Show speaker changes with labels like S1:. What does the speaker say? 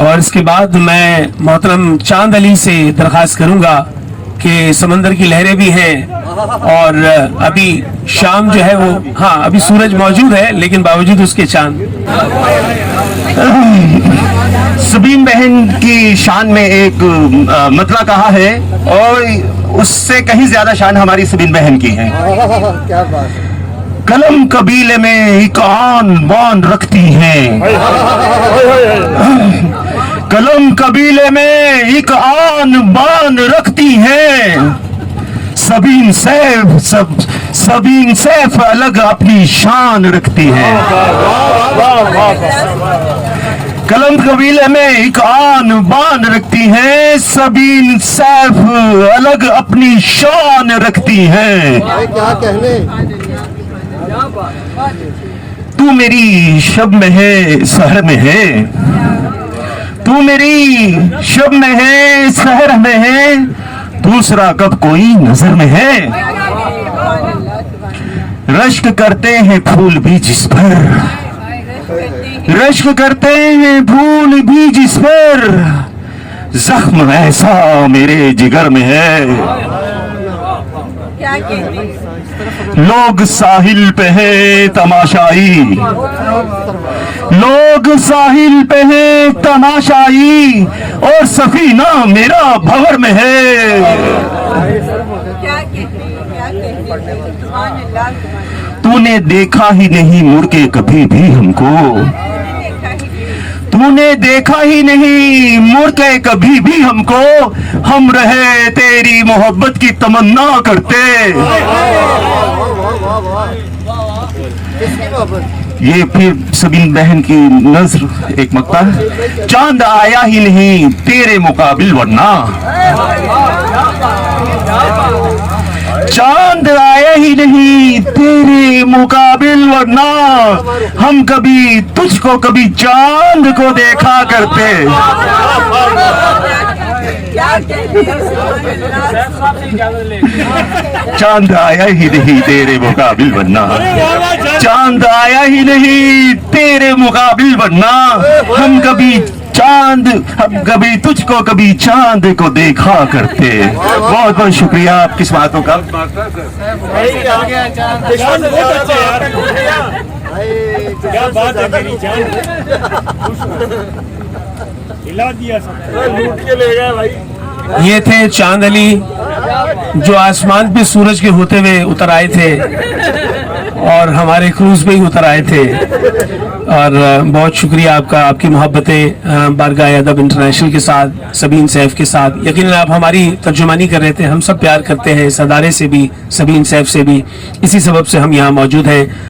S1: और इसके बाद मैं मोहतरम चांद अली से दरख्वास्त करूंगा कि समंदर की लहरें भी हैं और अभी शाम जो है वो, हाँ अभी सूरज मौजूद है लेकिन बावजूद उसके चांद।
S2: सबीन बहन की शान में एक मतला कहा है और उससे कहीं ज्यादा शान हमारी सबीन बहन की है।
S3: क्या बात है।
S2: कलम कबीले में एक आन बान रखती हैं, कलम कबीले में एक आन बान रखती हैं, सबीन सैफ अलग अपनी शान रखती हैं। कलम कबीले में एक आन बान रखती हैं, सबीन सैफ अलग अपनी शान रखती हैं।
S3: क्या कहने।
S2: तू मेरी शब में है सहर में है, तू मेरी शब में है सहर में है, दूसरा कब कोई नजर में है। रश्क करते हैं फूल भी जिस पर, रश्क करते हैं फूल भी जिस पर, जख्म ऐसा मेरे जिगर में है। लोग साहिल पे है तमाशाई, लोग साहिल पे है तमाशाई, और सफीना मेरा भंवर में है। तूने देखा ही नहीं मुड़ के कभी भी हमको, तूने देखा ही नहीं मुड़ के कभी भी हमको, हम रहे तेरी मोहब्बत की तमन्ना करते। ये फिर सबीन बहन की नज़्र एक मक्ता, चांद आया ही नहीं तेरे मुकाबिल वरना, चांद आया ही नहीं तेरे मुकाबिल वरना, हम कभी तुझको कभी चांद को देखा करते। चांद आया ही नहीं तेरे मुकाबिल वरना, चांद आया ही नहीं तेरे मुकाबिल वरना, हम कभी तुझको कभी चांद को देखा करते। बहुत बहुत शुक्रिया आपकी इस बातों का।
S4: क्या बात है मेरी जान, हिला दिया सब, लूट के ले गए भाई।
S1: ये थे चांद अली जो आसमान पे सूरज के होते हुए उतर आए थे और हमारे क्रूज पे ही उतर आए थे। और बहुत शुक्रिया आपका, आपकी मोहब्बतें बारगाह अदब इंटरनेशनल के साथ, सबीन सैफ के साथ। यकीनन आप हमारी तर्जुमानी कर रहे थे, हम सब प्यार करते हैं इस अदारे से भी, सबीन सैफ से भी, इसी सबब से हम यहाँ मौजूद हैं।